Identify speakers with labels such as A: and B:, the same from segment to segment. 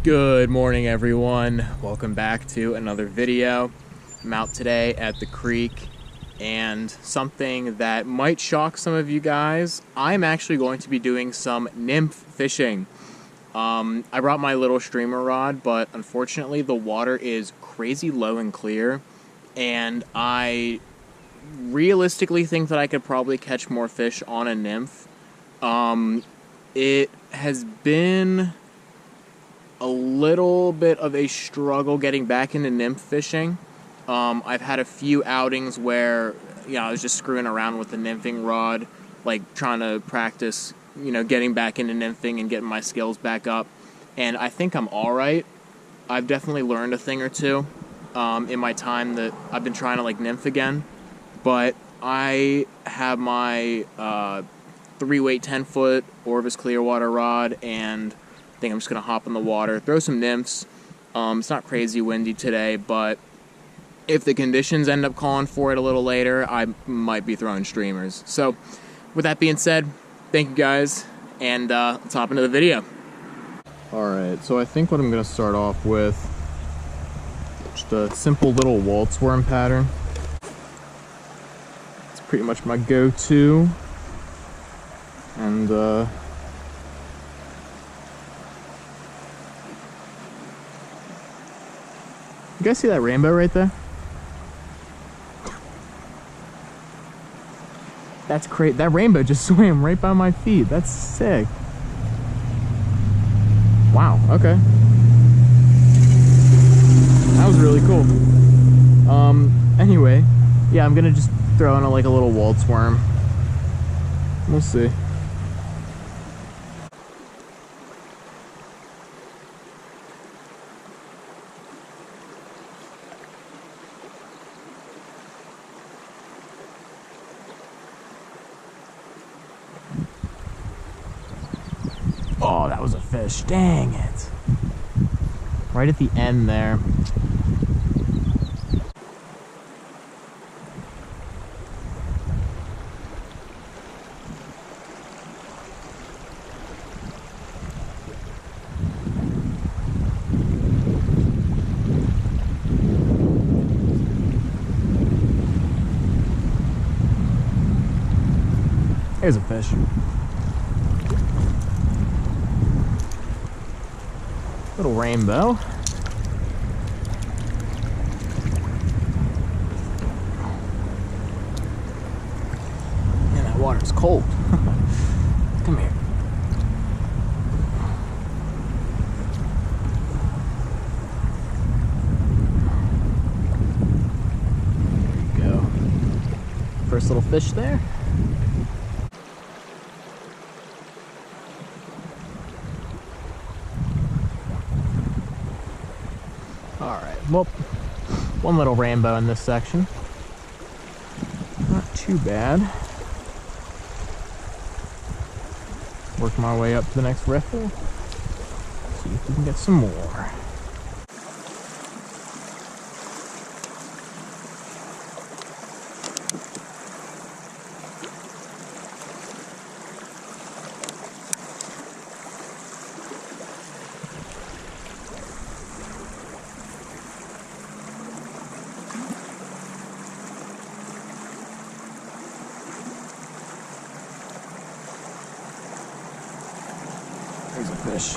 A: Good morning, everyone. Welcome back to another video. I'm out today at the creek, and something that might shock some of you guys, I'm actually going to be doing some nymph fishing. I brought my little streamer rod, but unfortunately the water is crazy low and clear, and I realistically think that I could probably catch more fish on a nymph. It has been a little bit of a struggle getting back into nymph fishing. I've had a few outings where, I was just screwing around with the nymphing rod, like trying to practice, getting back into nymphing and getting my skills back up. And I think I'm all right. I've definitely learned a thing or two in my time that I've been trying to nymph again. But I have my 3-weight 10-foot Orvis Clearwater rod, and I think I'm just going to hop in the water, throw some nymphs. It's not crazy windy today, but if the conditions end up calling for it a little later, I might be throwing streamers. So, with that being said, thank you guys, and let's hop into the video. Alright, so I think what I'm going to start off with, just a simple little waltz worm pattern. It's pretty much my go-to, and you guys see that rainbow right there? That's great. That rainbow just swam right by my feet. That's sick. Wow, okay. That was really cool. Anyway, yeah, I'm gonna just throw in a little waltz worm. We'll see. Oh, that was a fish. Dang it. Right at the end there. Here's a fish. Little rainbow. Man, that water's cold. Come here. There you go. First little fish there. Alright, well, one little rainbow in this section. Not too bad. Work my way up to the next riffle. See if we can get some more. There's a fish.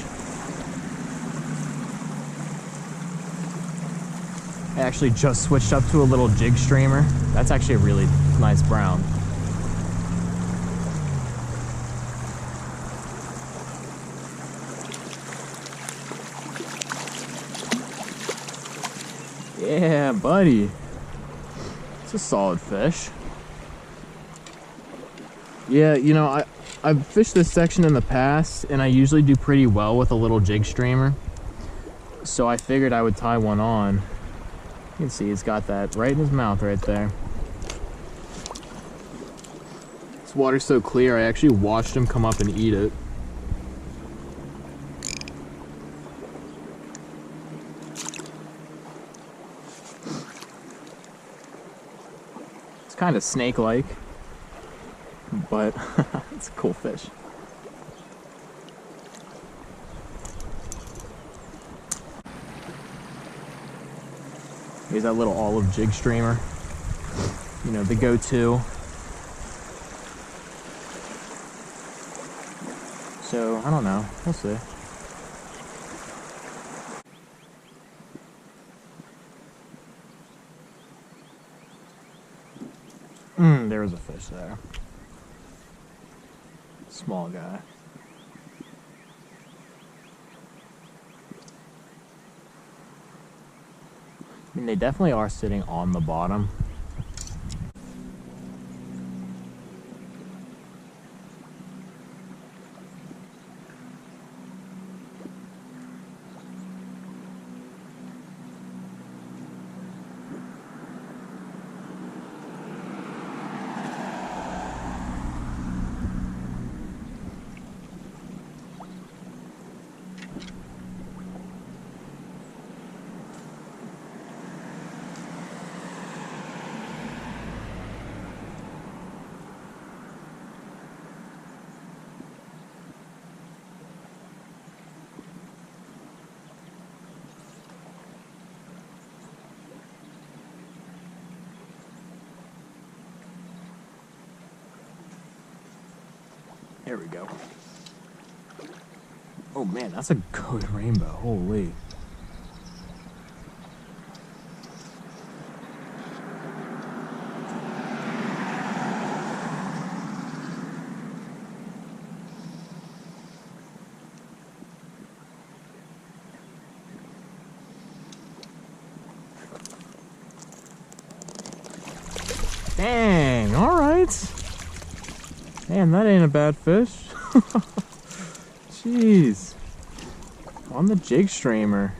A: I actually just switched up to a little jig streamer. That's actually a really nice brown. Yeah, buddy. It's a solid fish. Yeah, I've fished this section in the past, and I usually do pretty well with a little jig streamer. So I figured I would tie one on. You can see he's got that right in his mouth right there. This water's so clear, I actually watched him come up and eat it. It's kind of snake-like, but it's a cool fish. Here's that little olive jig streamer. You know, the go-to. So, I don't know. We'll see. There was a fish there. Small guy. I mean, they definitely are sitting on the bottom. There we go. Oh man, that's a good rainbow. Holy. Dang, all right. Man, that ain't a bad fish. Jeez. On the jig streamer.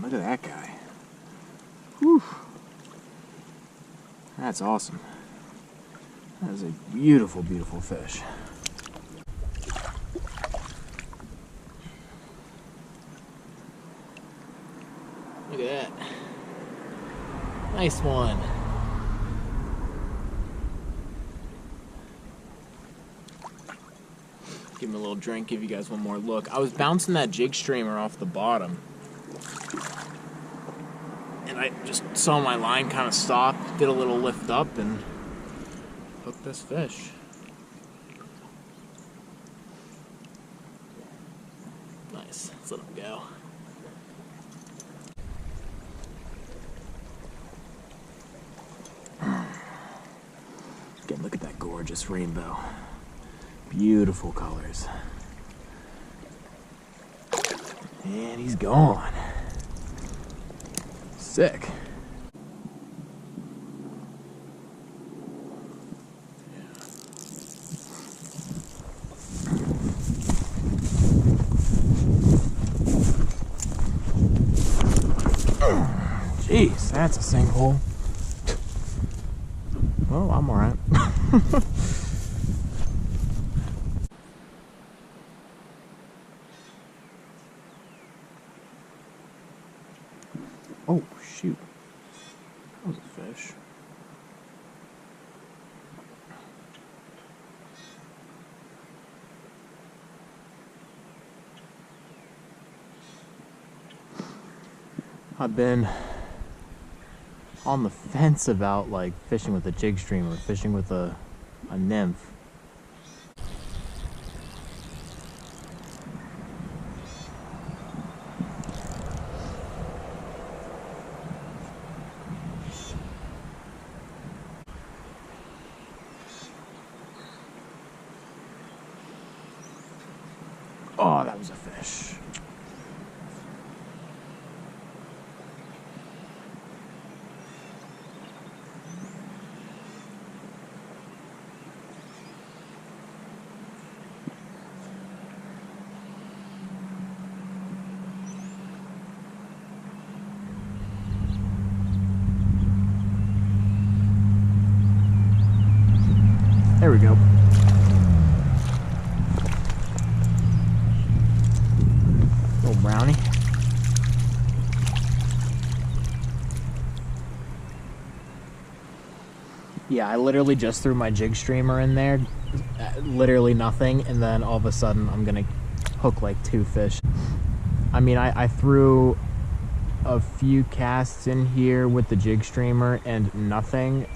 A: Look at that guy. Whew. That's awesome. That is a beautiful, beautiful fish. Look at that. Nice one. Give him a little drink, give you guys one more look. I was bouncing that jig streamer off the bottom. And I just saw my line kind of stop, did a little lift up, and hooked this fish. Nice. Let's let him go. Again, look at that gorgeous rainbow. Beautiful colors. And he's gone. Sick. Jeez, that's a sinkhole. Well, I'm alright. Oh, shoot. That was a fish. I've been on the fence about like fishing with a jig stream or fishing with a nymph. Oh, that was a fish. There we go. Yeah, I literally just threw my jig streamer in there, literally nothing, and then all of a sudden I'm gonna hook like 2 fish. I mean, I threw a few casts in here with the jig streamer and nothing,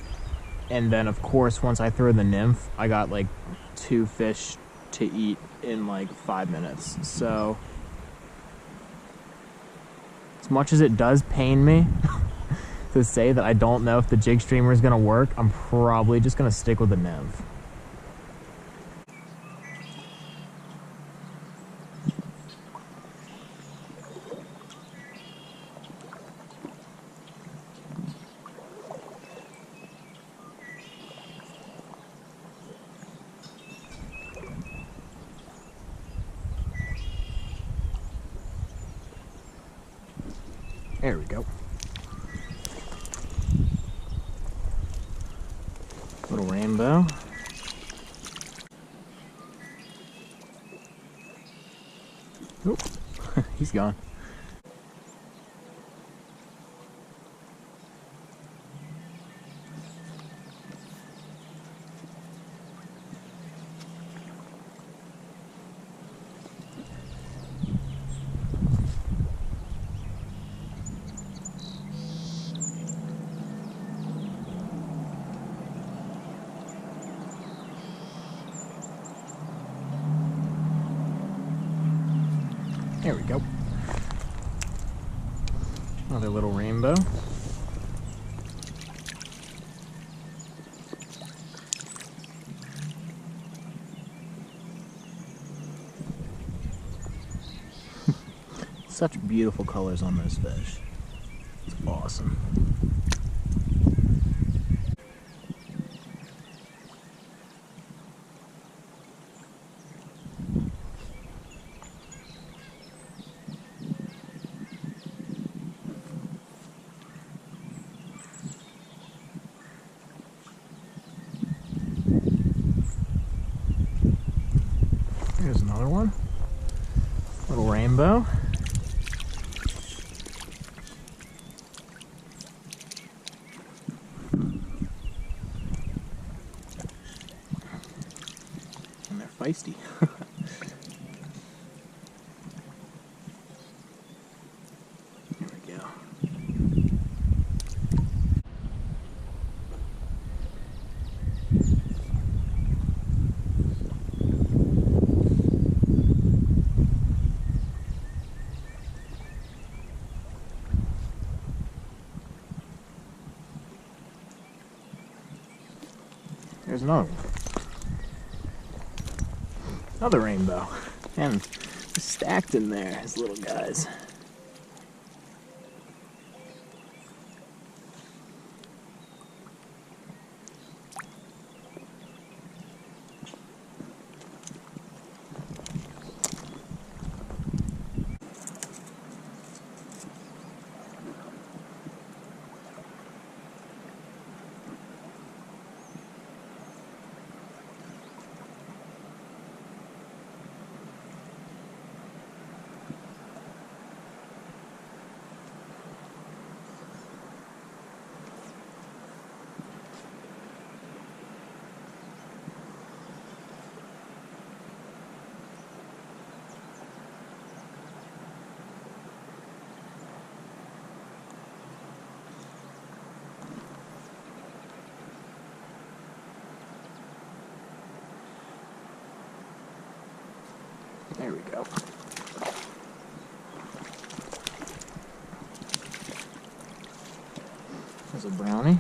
A: and then of course once I threw the nymph, I got like 2 fish to eat in like 5 minutes. So as much as it does pain me to say that I don't know if the jig streamer is gonna work, I'm probably just gonna stick with the nymph. There we go. Little rainbow. Oop, he's gone. There we go. Another little rainbow. Such beautiful colors on those fish. It's awesome. Here's another one. Little rainbow. And they're feisty. There we go. There's another one. Another rainbow. And stacked in there, his little guys. There we go. There's a brownie.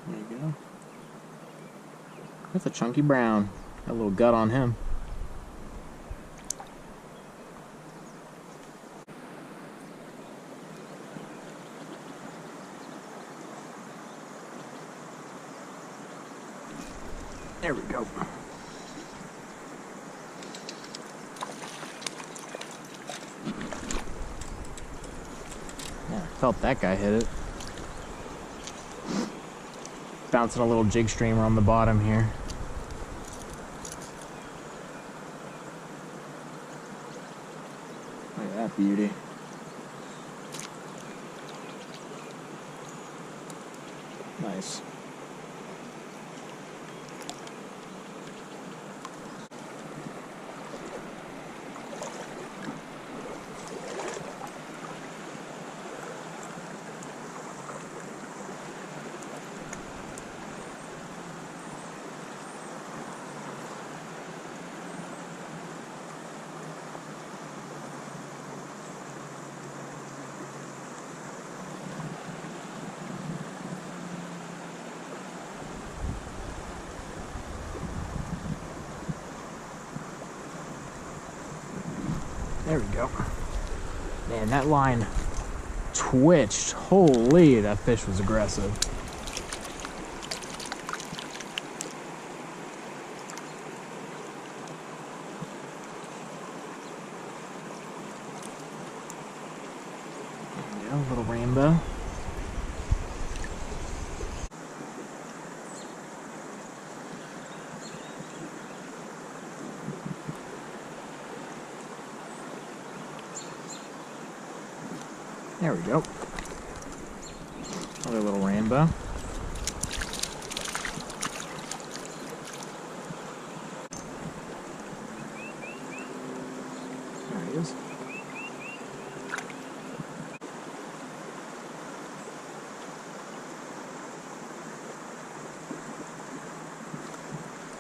A: There you go. That's a chunky brown. Got a little gut on him. There we go. Yeah, I felt that guy hit it. Bouncing a little jig streamer on the bottom here. Look at that beauty. Nice. There we go. Man, that line twitched. Holy, that fish was aggressive. There we go, little rainbow. There we go. Another little rainbow. There he is.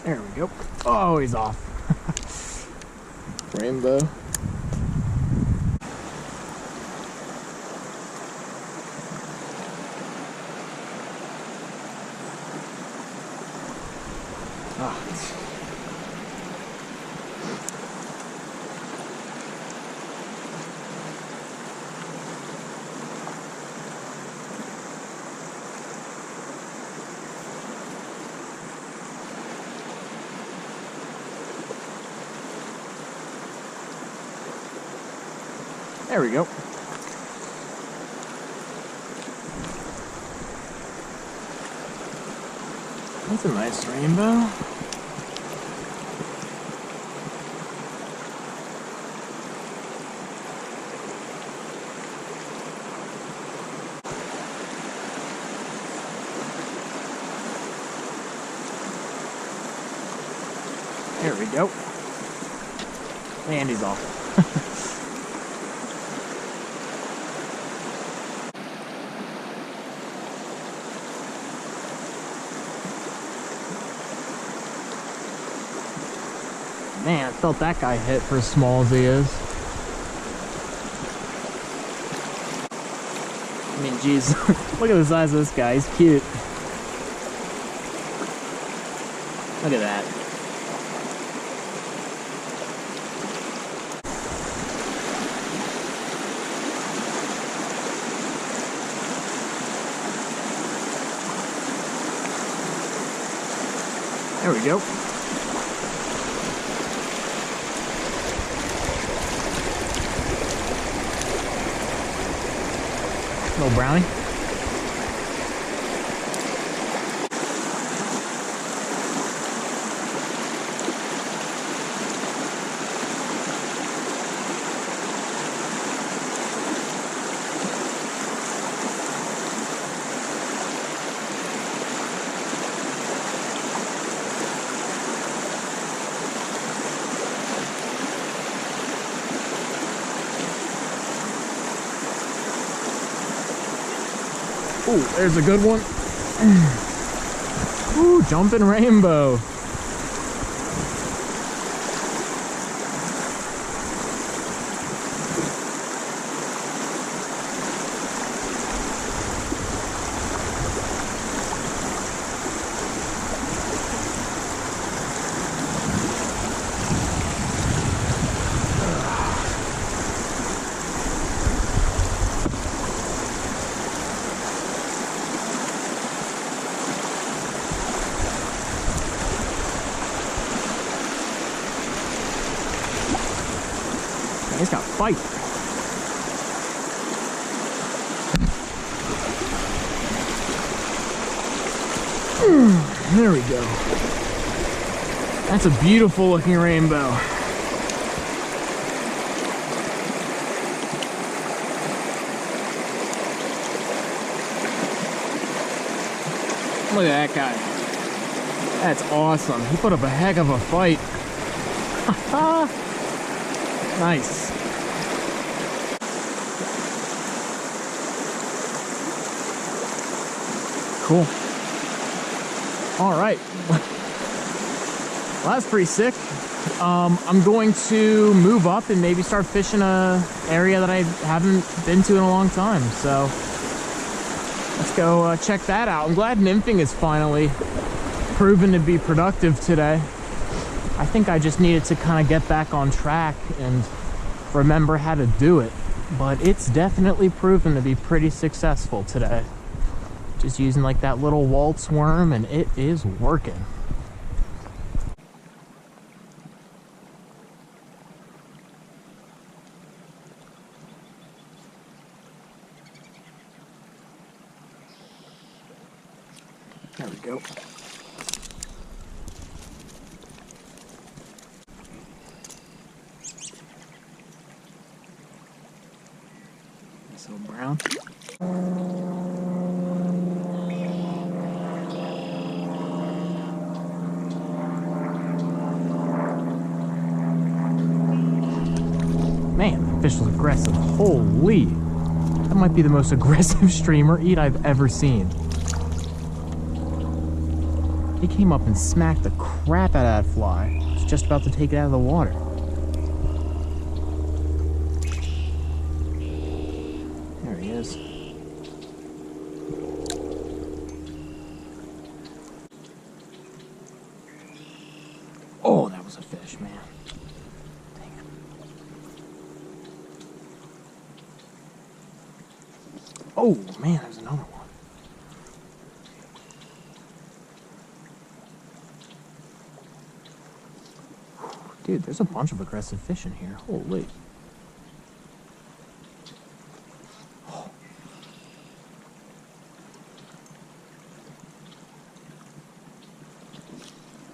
A: There we go. Oh, he's off. Rainbow. There we go. That's a nice rainbow. There we go. And he's off. Man, I felt that guy hit for as small as he is. I mean, geez, look at the size of this guy. He's cute. Look at that. There we go. Little brownie. Ooh, there's a good one. Ooh, jumping rainbow. He's got fight. There we go. That's a beautiful looking rainbow. Look at that guy. That's awesome. He put up a heck of a fight. Nice. Cool. All right. Well, that's pretty sick. I'm going to move up and maybe start fishing a area that I haven't been to in a long time. So let's go check that out. I'm glad nymphing is finally proven to be productive today. I think I just needed to kind of get back on track and remember how to do it. But it's definitely proven to be pretty successful today. Just using like that little waltz worm, and it is working. There we go. Nice little brown. Man, that fish was aggressive. Holy! That might be the most aggressive streamer eat I've ever seen. He came up and smacked the crap out of that fly. I was just about to take it out of the water. There he is. Oh, that was a fish, man. Dang it. Oh, man, there's another one. Dude, there's a bunch of aggressive fish in here. Holy. Oh.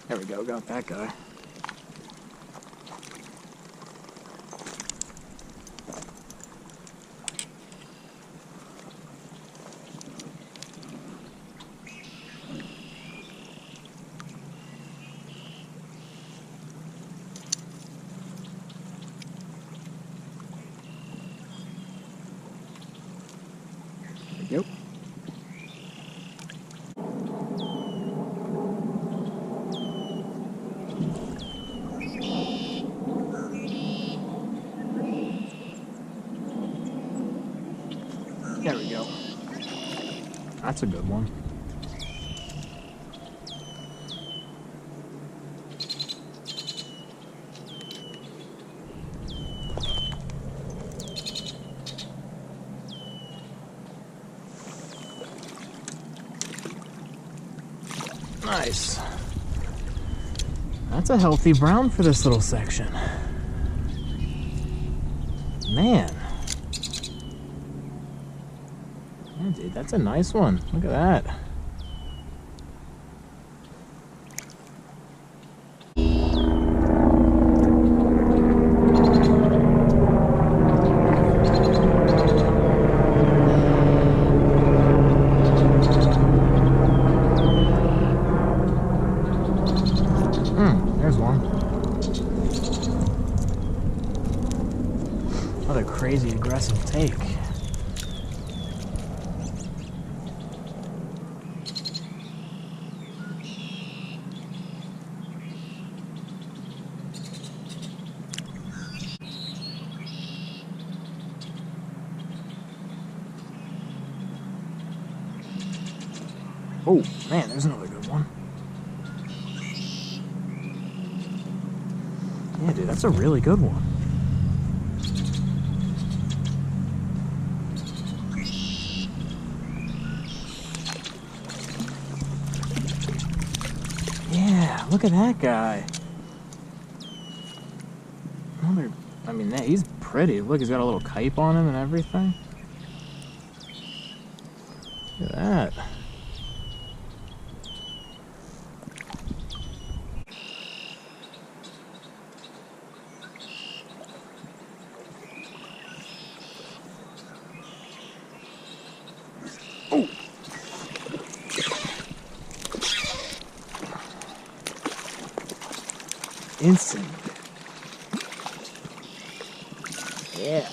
A: There we go, got that guy. Yep. There we go. That's a good one. Nice. That's a healthy brown for this little section. Man. Yeah, dude, that's a nice one. Look at that. There's one. What a crazy aggressive take. Oh, man, there's another good one. Yeah, dude, that's a really good one. Yeah, look at that guy. Another, I mean, he's pretty. Look, he's got a little cape on him and everything. Look at that. Oh. instant. Yeah.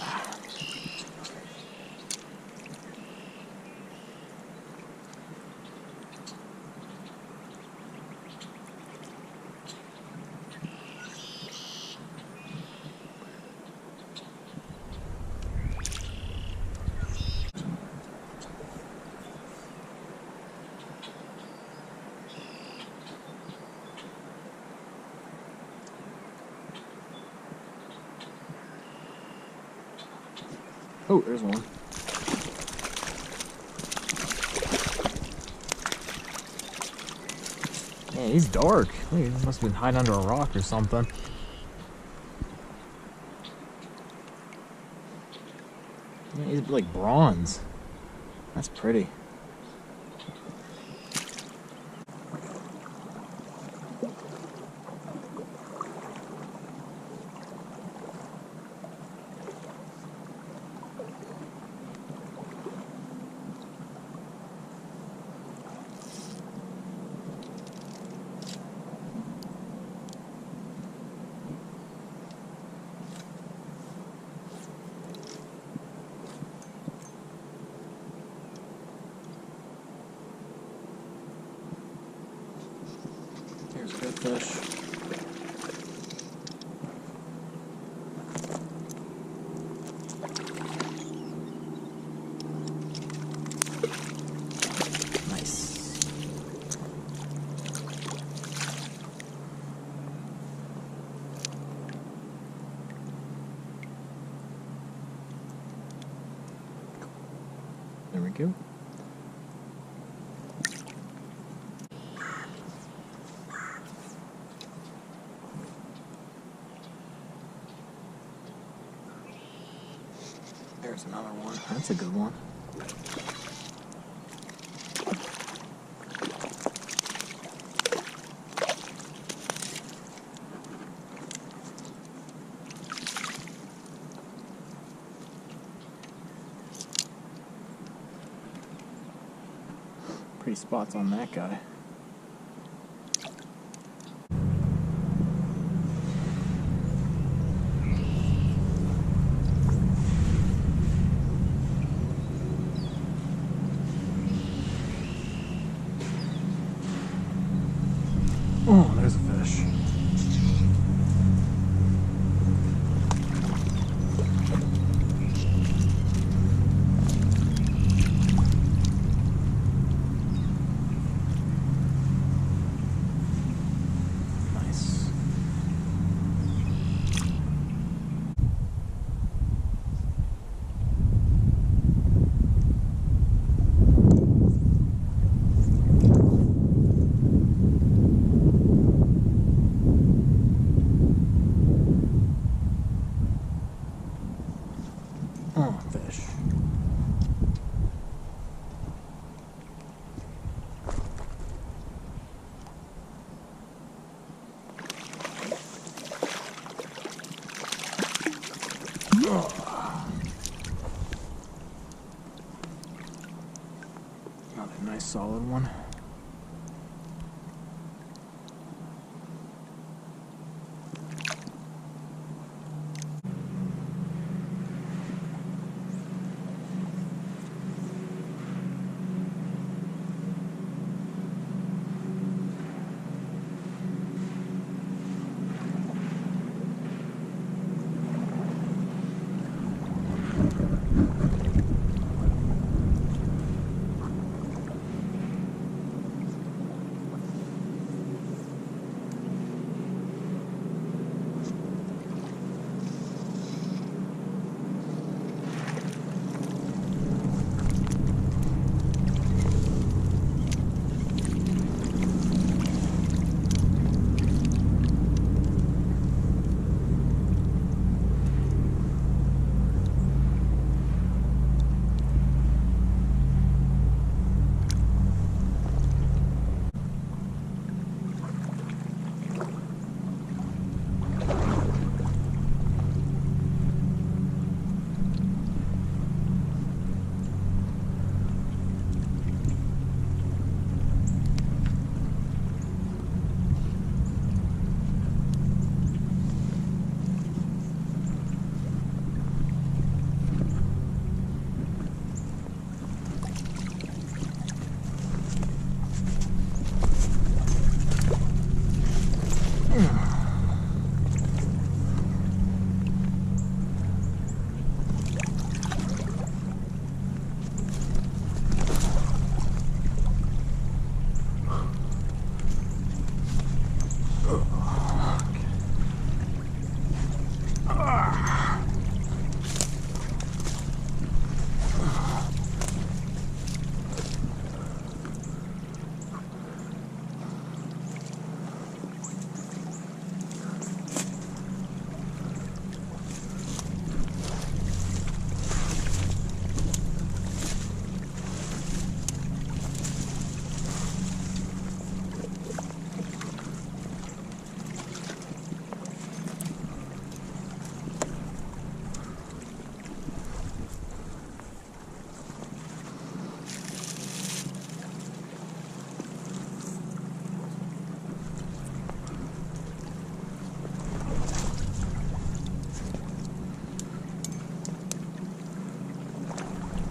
A: Oh, there's one. Yeah, he's dark. He must have been hiding under a rock or something. Yeah, he's like bronze. That's pretty. Here's a good fish. Nice. There we go. There's another one. That's a good one. Pretty spots on that guy. Oh, there's a fish. Nice. Oh, fish. Another nice solid one.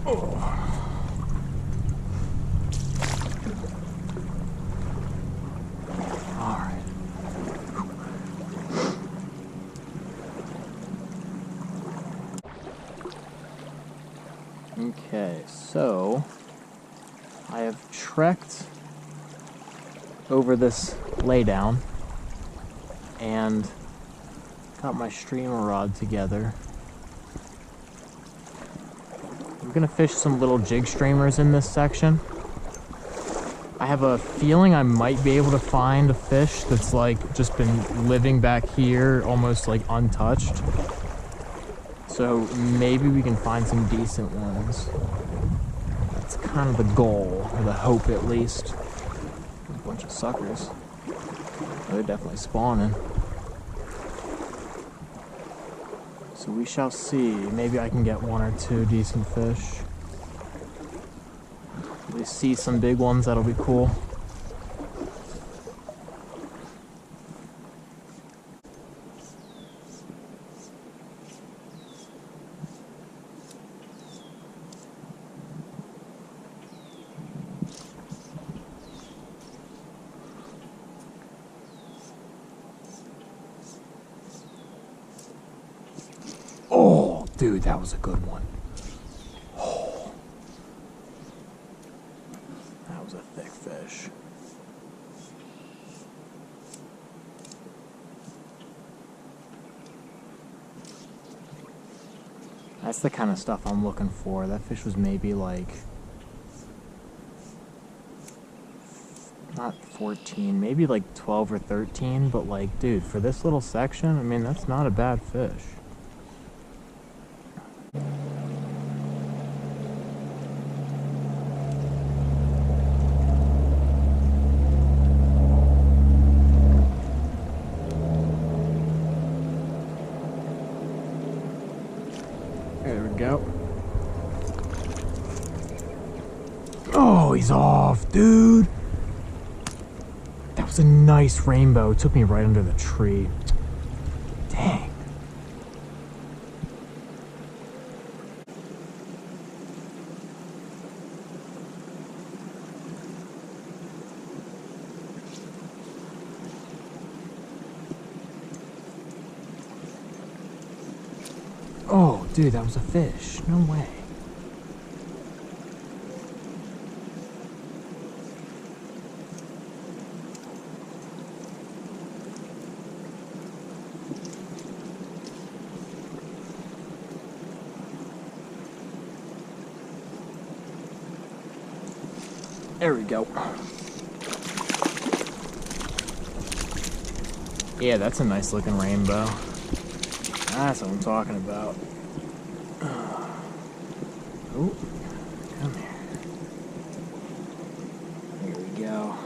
A: Alright. Okay, so I have trekked over this laydown and got my streamer rod together. I'm gonna fish some little jig streamers in this section. I have a feeling I might be able to find a fish that's like just been living back here almost like untouched. So maybe we can find some decent ones. That's kind of the goal, or the hope at least. A bunch of suckers. Oh, they're definitely spawning. So we shall see. Maybe I can get one or two decent fish. At least see some big ones, that'll be cool. Oh, dude, that was a good one. Oh. That was a thick fish. That's the kind of stuff I'm looking for. That fish was maybe like, not 14, maybe like 12 or 13, but like, dude, for this little section, I mean, that's not a bad fish. There we go. Oh, he's off, dude. That was a nice rainbow. It took me right under the tree. Dang. Oh, dude, that was a fish. No way. There we go. Yeah, that's a nice looking rainbow. That's what I'm talking about. Oh, come here. Here we go.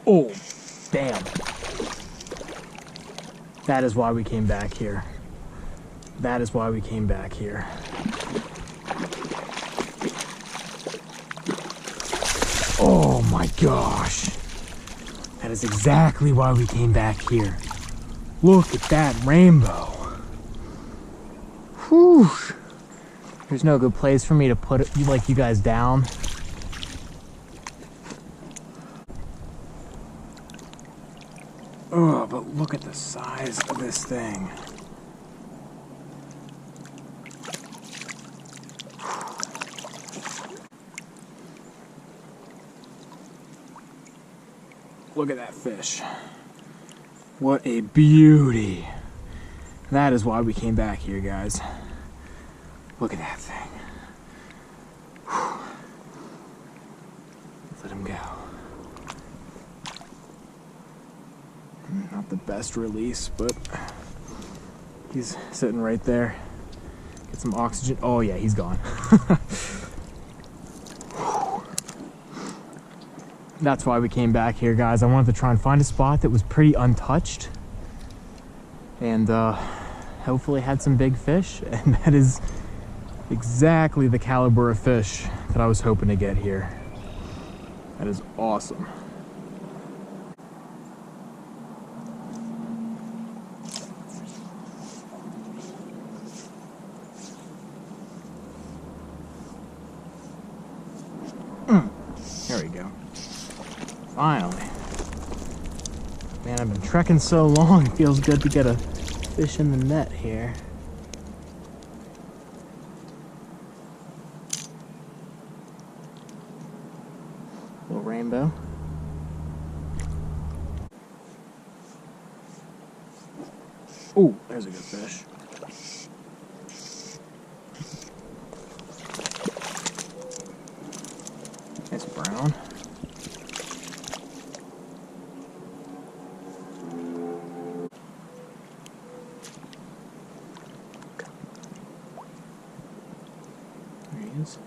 A: Oh, damn. That is why we came back here. That is why we came back here. Oh my gosh. That is exactly why we came back here. Look at that rainbow. Whew. There's no good place for me to put it, like, you guys down. Oh, but look at the size of this thing. Look at that fish. What a beauty. That is why we came back here, guys. Look at that thing. Let him go. Not the best release, but he's sitting right there. Get some oxygen. Oh yeah, he's gone. That's why we came back here, guys. I wanted to try and find a spot that was pretty untouched and hopefully had some big fish, and that is exactly the caliber of fish that I was hoping to get here. That is awesome. There we go. Finally. Man, I've been trekking so long, it feels good to get a fish in the net here. Little rainbow. Ooh, there's a good fish. Nice brown. There he is.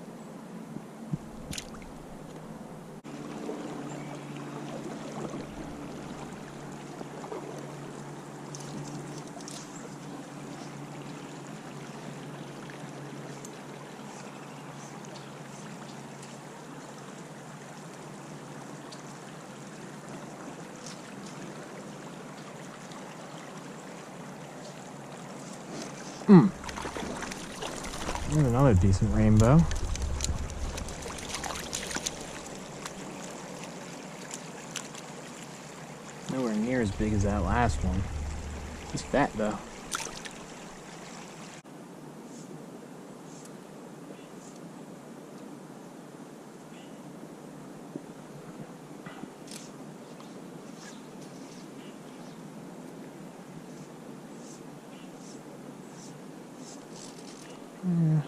A: There's another decent rainbow. Nowhere near as big as that last one. He's fat though.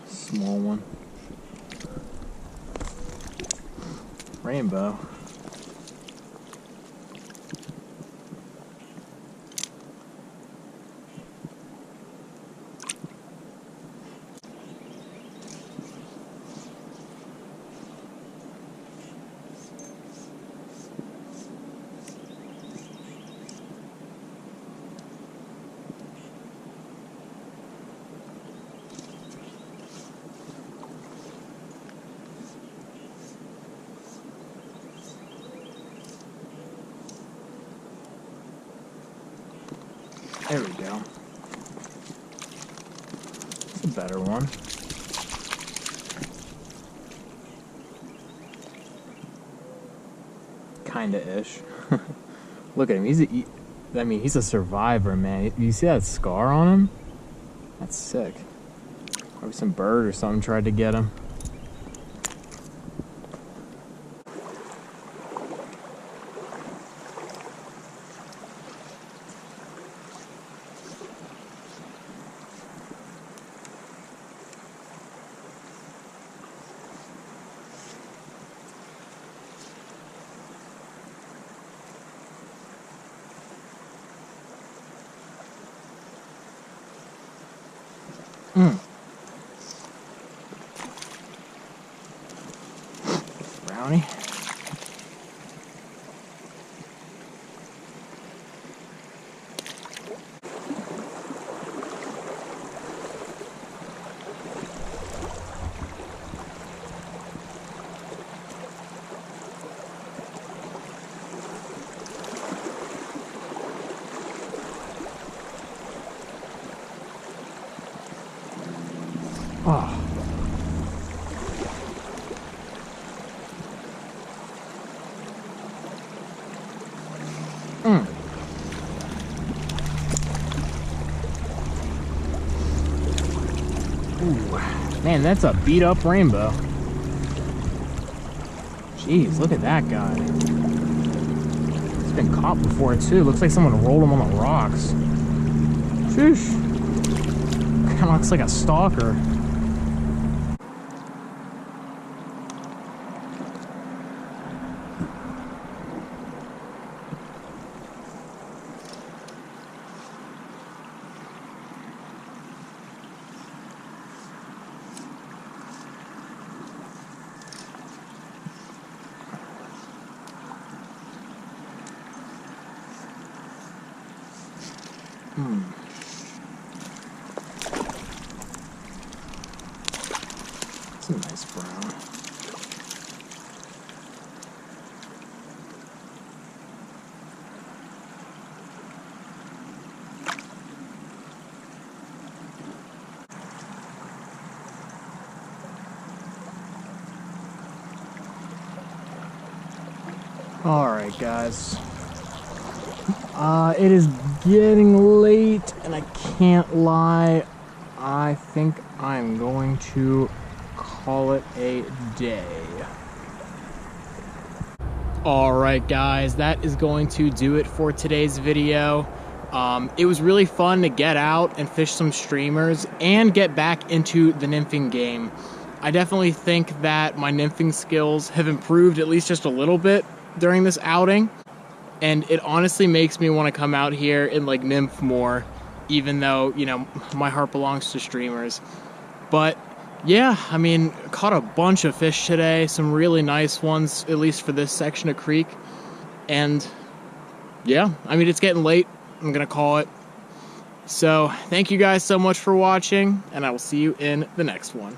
A: Small one. Rainbow. There we go. It's a better one. Kinda-ish. Look at him. I mean, he's a survivor, man. You see that scar on him? That's sick. Probably some bird or something tried to get him. Brownie. Oh. Ooh, man, that's a beat up rainbow. Jeez, look at that guy. He's been caught before too. Looks like someone rolled him on the rocks. Sheesh. Kind of looks like a stalker. It's a nice brown. Alright guys, it is getting late and I can't lie, I think I'm going to call it a day. Alright guys, that is going to do it for today's video. It was really fun to get out and fish some streamers and get back into the nymphing game. I definitely think that my nymphing skills have improved at least just a little bit during this outing, and it honestly makes me want to come out here and like nymph more, even though, you know, my heart belongs to streamers. But yeah, I mean, caught a bunch of fish today, some really nice ones, at least for this section of creek. And yeah, I mean, it's getting late, I'm gonna call it. So thank you guys so much for watching, and I will see you in the next one.